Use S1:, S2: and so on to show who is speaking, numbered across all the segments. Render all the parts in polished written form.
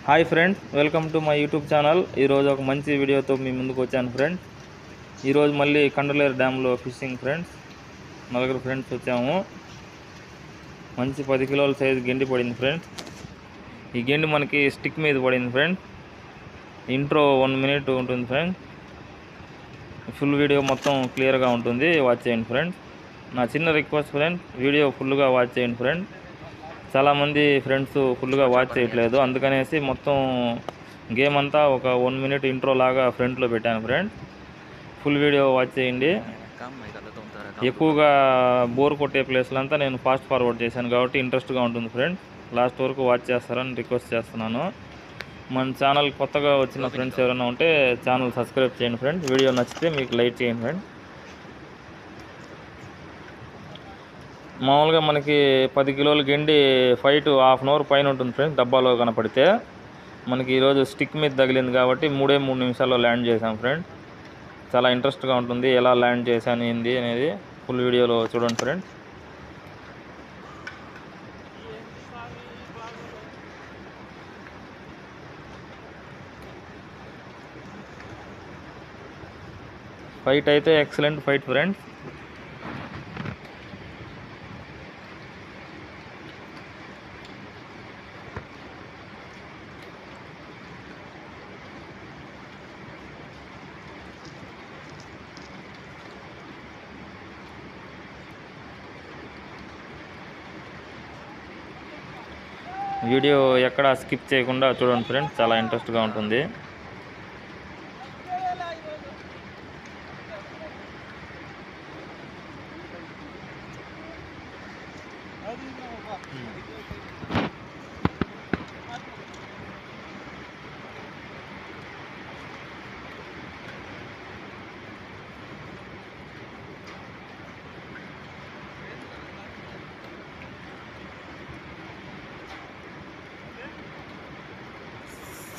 S1: Hi friends, welcome to my YouTube channel. ఈరోజు ఒక మంచి వీడియోతో మీ ముందుకు వచ్చాను ఫ్రెండ్స్. ఈరోజు మళ్ళీ కండలేరు డ్యామ్లో ఫిషింగ్ ఫ్రెండ్స్. నలుగురు ఫ్రెండ్స్ వచ్చాము. మంచి 10 కిలోల సైజు గెండి పడింది ఫ్రెండ్స్. ఈ గెండి మనకి స్టిక్ మీద పడింది ఫ్రెండ్స్. ఇంట్రో 1 మినిట్ ఉంటుంది ఫ్రెండ్స్. ఫుల్ వీడియో మొత్తం క్లియర్గా ఉంటుంది, వాచ్ చేయండి ఫ్రెండ్స్. నా చిన్న రిక్వెస్ట్ ఫ్రెండ్స్, వీడియో ఫుల్గా వాచ్ చేయండి ఫ్రెండ్స్. చాలామంది ఫ్రెండ్స్ ఫుల్గా వాచ్ చేయట్లేదు, అందుకనేసి మొత్తం గేమ్ అంతా ఒక 1 మినిట్ ఇంట్రో లాగా ఫ్రంట్లో పెట్టాను ఫ్రెండ్స్. ఫుల్ వీడియో వాచ్ చేయండి. ఎక్కువగా బోర్ కొట్టే ప్లేస్లంతా నేను ఫాస్ట్ ఫార్వర్డ్ చేశాను కాబట్టి ఇంట్రెస్ట్గా ఉంటుంది ఫ్రెండ్స్. లాస్ట్ వరకు వాచ్ చేస్తారని రిక్వెస్ట్ చేస్తున్నాను. మన ఛానల్ కొత్తగా వచ్చిన ఫ్రెండ్స్ ఎవరైనా ఉంటే ఛానల్ సబ్స్క్రైబ్ చేయండి ఫ్రెండ్స్. వీడియో నచ్చితే మీకు లైక్ చేయండి ఫ్రెండ్స్. మామూలుగా మనకి 10 కిలోల గెండి ఫైట్ హాఫ్ అన్ అవర్ పైన ఉంటుంది ఫ్రెండ్స్. డబ్బాలో కనపడితే మనకి ఈరోజు స్టిక్ మీద తగిలింది కాబట్టి 3 నిమిషాల్లో ల్యాండ్ చేసాం ఫ్రెండ్స్. చాలా ఇంట్రెస్ట్గా ఉంటుంది, ఎలా ల్యాండ్ చేశాను ఏంది అనేది ఫుల్ వీడియోలో చూడండి ఫ్రెండ్స్. ఫైట్ అయితే ఎక్సలెంట్ ఫైట్ ఫ్రెండ్స్. వీడియో ఎక్కడ స్కిప్ చేయకుండా చూడండి ఫ్రెండ్స్, చాలా ఇంట్రెస్ట్గా ఉంటుంది.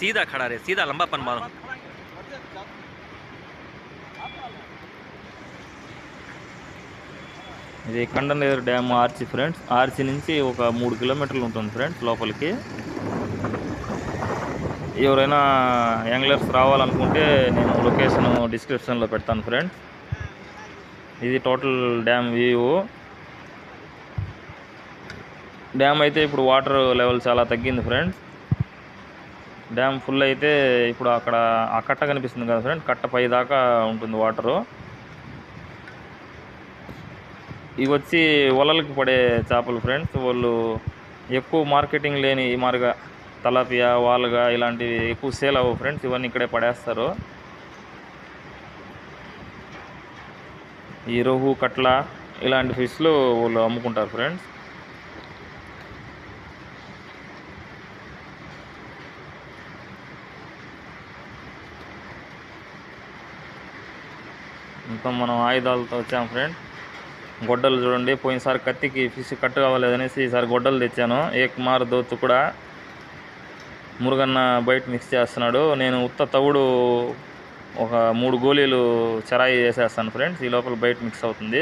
S2: सीधा खड़ा रहे, सीधा लंबापन मारो।
S1: ఇది Kandaleru dam arch friends. Arch నుంచి ఒక 3 కిలోమీటర్లు ఉంటుంది ఫ్రెండ్స్ లోపలికి. ఎవరైనా యాంగ్లర్స్ రావాలనుకుంటే నేను లొకేషన్ డిస్క్రిప్షన్లో పెడతాను ఫ్రెండ్స్. ఇది టోటల్ డ్యామ్ వ్యూ. డ్యామ్ అయితే ఇప్పుడు వాటర్ లెవెల్ చాలా తగ్గింది ఫ్రెండ్స్. డ్యామ్ ఫుల్ అయితే ఇప్పుడు అక్కడ ఆ కట్ట కనిపిస్తుంది కదా ఫ్రెండ్స్, కట్ట పై దాకా ఉంటుంది వాటరు. ఇవి వచ్చి వలలకి పడే చేపలు ఫ్రెండ్స్. వాళ్ళు ఎక్కువ మార్కెటింగ్ లేని ఈ మారుగా తలాపియా, వాలుగా ఇలాంటివి ఎక్కువ సేల్ అవ్వవు ఫ్రెండ్స్. ఇవన్నీ ఇక్కడే పడేస్తారు. ఈ రోహు, కట్ల ఇలాంటి ఫిష్లు వాళ్ళు అమ్ముకుంటారు ఫ్రెండ్స్. ఇంకా మనం ఆయుధాలతో వచ్చాం ఫ్రెండ్స్. గొడ్డలు చూడండి, పోయినసారి కత్తికి ఫిష్ కట్టు కావాలేదనేసి ఈసారి గొడ్డలు తెచ్చాను. ఏకమార్ దోత్తు కూడా మురుగన్న బయట మిక్స్ చేస్తున్నాడు. నేను ఉత్త తవుడు ఒక 3 గోళీలు చెరాయి చేసేస్తాను ఫ్రెండ్స్. ఈ లోపల బయట మిక్స్ అవుతుంది.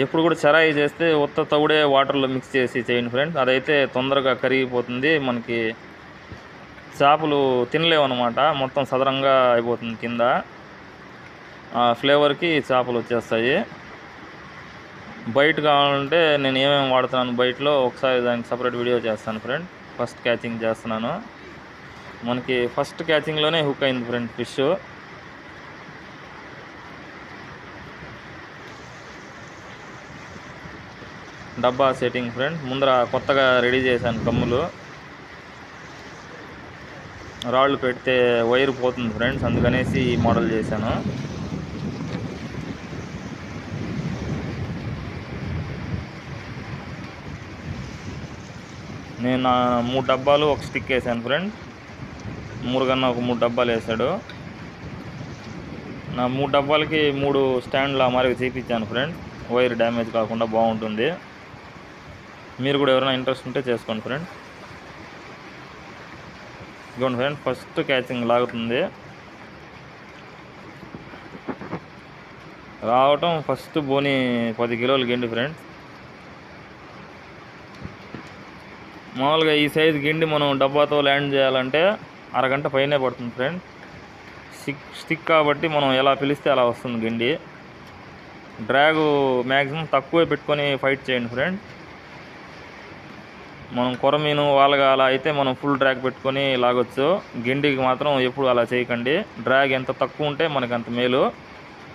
S1: ఎప్పుడు కూడా చెరాయి చేస్తే ఉత్త తవుడే వాటర్లో మిక్స్ చేసి చేయండి ఫ్రెండ్స్. అదైతే తొందరగా కరిగిపోతుంది, మనకి చేపలు తినలేవు అనమాట. మొత్తం సదరంగా అయిపోతుంది కింద. ఆ ఫ్లేవర్కి చేపలు వచ్చేస్తాయి. బయట కావాలంటే నేను ఏమేమి వాడుతున్నాను బయటలో ఒకసారి దానికి సపరేట్ వీడియో చేస్తాను ఫ్రెండ్. ఫస్ట్ క్యాచింగ్ చేస్తున్నాను. మనకి ఫస్ట్ క్యాచింగ్లోనే హుక్ అయింది ఫ్రెండ్ ఫిష్. డబ్బా సెట్టింగ్ ఫ్రెండ్. ముందర కొత్తగా రెడీ చేశాను కమ్ములు. రాళ్ళు పెడితే వైర్ పోతుంది ఫ్రెండ్స్, అందుకనేసి ఈ మోడల్ చేశాను. నేను 3 డబ్బాలు ఒక స్టిక్ వేసాను ఫ్రెండ్. మురుగన్న ఒక 3 డబ్బాలు వేసాడు. నా 3 డబ్బాలకి 3 స్టాండ్ల మారిగా చేయించాను ఫ్రెండ్. వైర్ డ్యామేజ్ కాకుండా బాగుంటుంది. మీరు కూడా ఎవరైనా ఇంట్రెస్ట్ ఉంటే చేసుకోండి ఫ్రెండ్. ఇదిగోండి ఫ్రెండ్, ఫస్ట్ క్యాచింగ్ లాగుతుంది. రావటం ఫస్ట్ బోని 10 కిలోలు గెండి ఫ్రెండ్స్. మామూలుగా ఈ సైజు గిండి మనం డబ్బాతో ల్యాండ్ చేయాలంటే అరగంట పైనే పడుతుంది ఫ్రెండ్. స్టిక్ కాబట్టి మనం ఎలా పిలిస్తే అలా వస్తుంది గిండి. డ్రాగు మ్యాక్సిమం తక్కువే పెట్టుకొని ఫైట్ చేయండి ఫ్రెండ్. మనం కొరమీను వాళ్ళగా అలా అయితే మనం ఫుల్ డ్రాగ్ పెట్టుకొని లాగొచ్చు. గిండికి మాత్రం ఎప్పుడు అలా చేయకండి. డ్రాగ్ ఎంత తక్కువ ఉంటే మనకు అంత మేలు.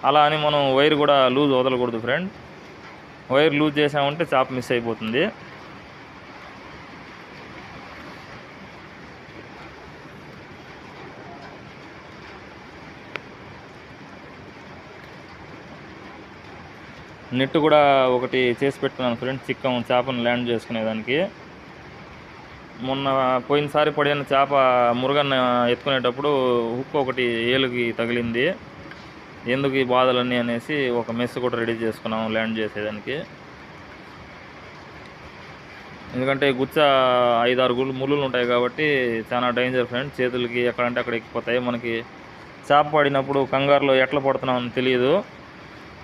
S1: అలా అని మనం వైర్ కూడా లూజ్ వదలకూడదు ఫ్రెండ్. వైర్ లూజ్ చేసామంటే చాప మిస్ అయిపోతుంది. నెట్ కూడా ఒకటి చేసి పెట్టుకున్నాను ఫ్రెండ్స్, చిక్కం చేపను ల్యాండ్ చేసుకునేదానికి. మొన్న పోయినసారి పడిన చేప మురుగన్న ఎత్తుకునేటప్పుడు హుక్ ఒకటి ఏలుకి తగిలింది. ఎందుకు ఈ బాధలన్నీ అనేసి ఒక మెస్ కూడా రెడీ చేసుకున్నాము ల్యాండ్ చేసేదానికి. ఎందుకంటే గుచ్చ 5-6 ముళ్ళులు ఉంటాయి కాబట్టి చాలా డేంజర్ ఫ్రెండ్. చేతులకి ఎక్కడంటే అక్కడ ఎక్కిపోతాయి. మనకి చేప పడినప్పుడు కంగారులో ఎట్లా పడుతున్నామని తెలియదు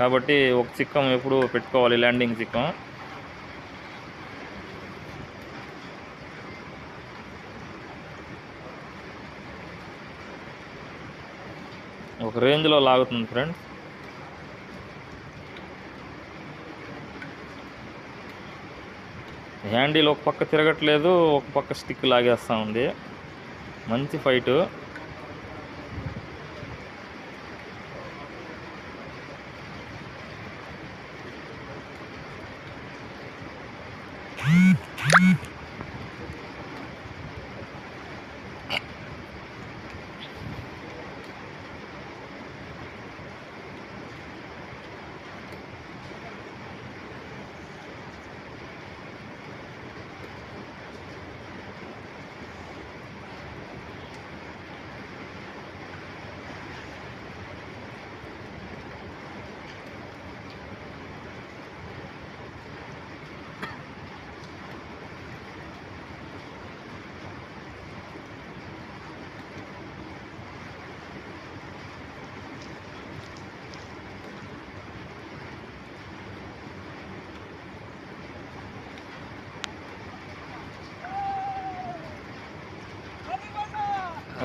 S1: కాబట్టి ఒక చిక్కం ఎప్పుడు పెట్టుకోవాలి, ల్యాండింగ్ చిక్కం. ఒక రేంజ్లో లాగుతుంది ఫ్రెండ్స్. హ్యాండిల్ ఒక పక్క తిరగట్లేదు, ఒక పక్క స్టిక్ లాగేస్తూ ఉంది. మంచి ఫైటు.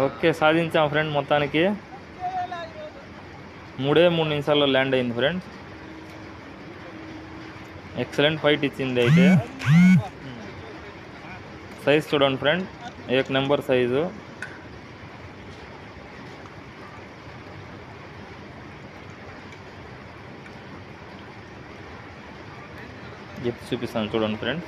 S1: ఓకే, సాధించాం ఫ్రెండ్. మొత్తానికి 3 నిమిషాల్లో ల్యాండ్ అయింది ఫ్రెండ్. ఎక్సలెంట్ ఫైట్ ఇచ్చింది. అయితే సైజ్ చూడండి ఫ్రెండ్, 1 నెంబర్ సైజు. ఎత్తి చూపిస్తాను చూడండి ఫ్రెండ్.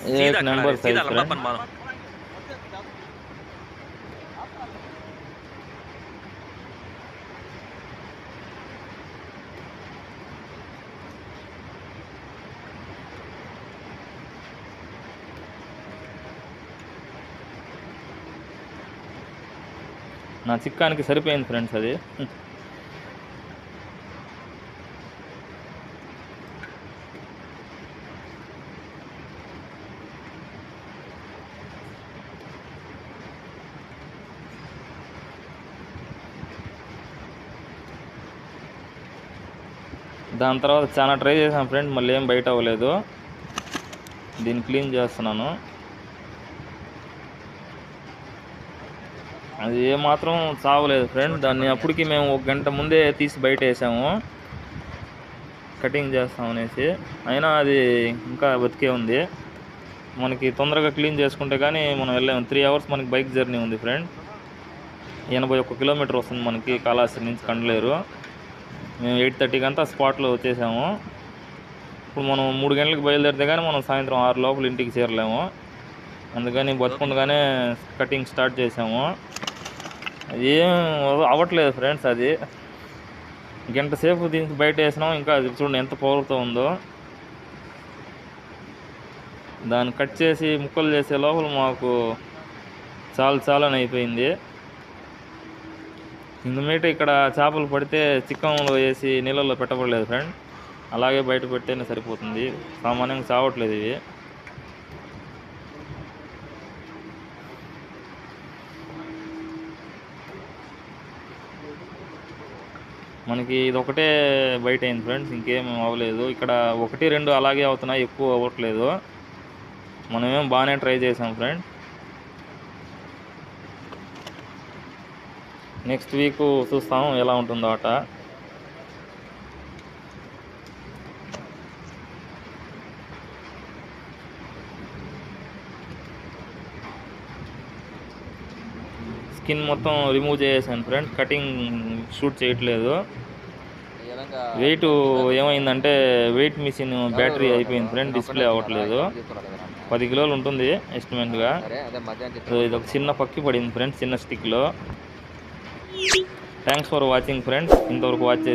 S2: सीधा
S1: 1 నెంబర్ సైజ్
S2: सीधा लंबा
S1: ఫ్రెండ్.
S2: पन मारो।
S1: నా చిక్కానికి సరిపోయింది ఫ్రెండ్స్ అది. దాని తర్వాత చాలా ట్రై చేశాను ఫ్రెండ్, మళ్ళీ ఏం బయట అవ్వలేదు. దీన్ని క్లీన్ చేస్తున్నాను. అది ఏమాత్రం చావలేదు ఫ్రెండ్. దాన్ని అప్పటికి మేము 1 గంట ముందే తీసి బయట వేసాము కటింగ్ చేస్తామనేసి. అయినా అది ఇంకా బతికే ఉంది. మనకి తొందరగా క్లీన్ చేసుకుంటే కానీ మనం వెళ్ళాము. 3 అవర్స్ మనకి బైక్ జర్నీ ఉంది ఫ్రెండ్. 81 కిలోమీటర్ వస్తుంది మనకి కాళహస్తి నుంచి కండలేరు. మేము 8:30కి అంతా స్పాట్లో వచ్చేసాము. ఇప్పుడు మనం 3 గంటలకు బయలుదేరితే కానీ మనం సాయంత్రం 6 లోపల ఇంటికి చేరలేము. అందుకని బతుకుండగానే కటింగ్ స్టార్ట్ చేసాము. ఏం అవ్వట్లేదు ఫ్రెండ్స్. అది గంట సేపు దీనికి బయట వేసినాం, ఇంకా అది చూడండి ఎంత పవర్తో ఉందో. దాన్ని కట్ చేసి ముక్కలు చేసే లోపల మాకు చాలా అయిపోయింది. ఇందుమీట ఇక్కడ చేపలు పడితే చిక్కంలో వేసి నీళ్ళల్లో పెట్టబడలేదు ఫ్రెండ్. అలాగే బయట పెట్టేనే సరిపోతుంది. సామాన్యంగా చావట్లేదు ఇవి. మనకి ఇది ఒకటే బయట అయింది ఫ్రెండ్స్, ఇంకేం అవ్వలేదు. ఇక్కడ 1, 2 అలాగే అవుతున్నాయి, ఎక్కువ అవ్వట్లేదు. మనమేం బాగానే ట్రై చేసాం ఫ్రెండ్స్. నెక్స్ట్ వీక్ చూస్తాం ఎలా ఉంటుందో ఆట. స్కిన్ మొత్తం రిమూవ్ చేసేసాను ఫ్రెండ్స్, కటింగ్ షూట్ చేయట్లేదు. వెయిట్ ఏమైందంటే వెయిట్ మిషన్ బ్యాటరీ అయిపోయింది ఫ్రెండ్, డిస్ప్లే అవ్వట్లేదు. 10 కిలోలు ఉంటుంది ఎస్టిమేట్గా. ఇది ఒక చిన్న పక్కి పడింది ఫ్రెండ్స్, చిన్న స్టిక్లో. Thanks for watching friends. ఇంతవరకు వాచ్ చేసి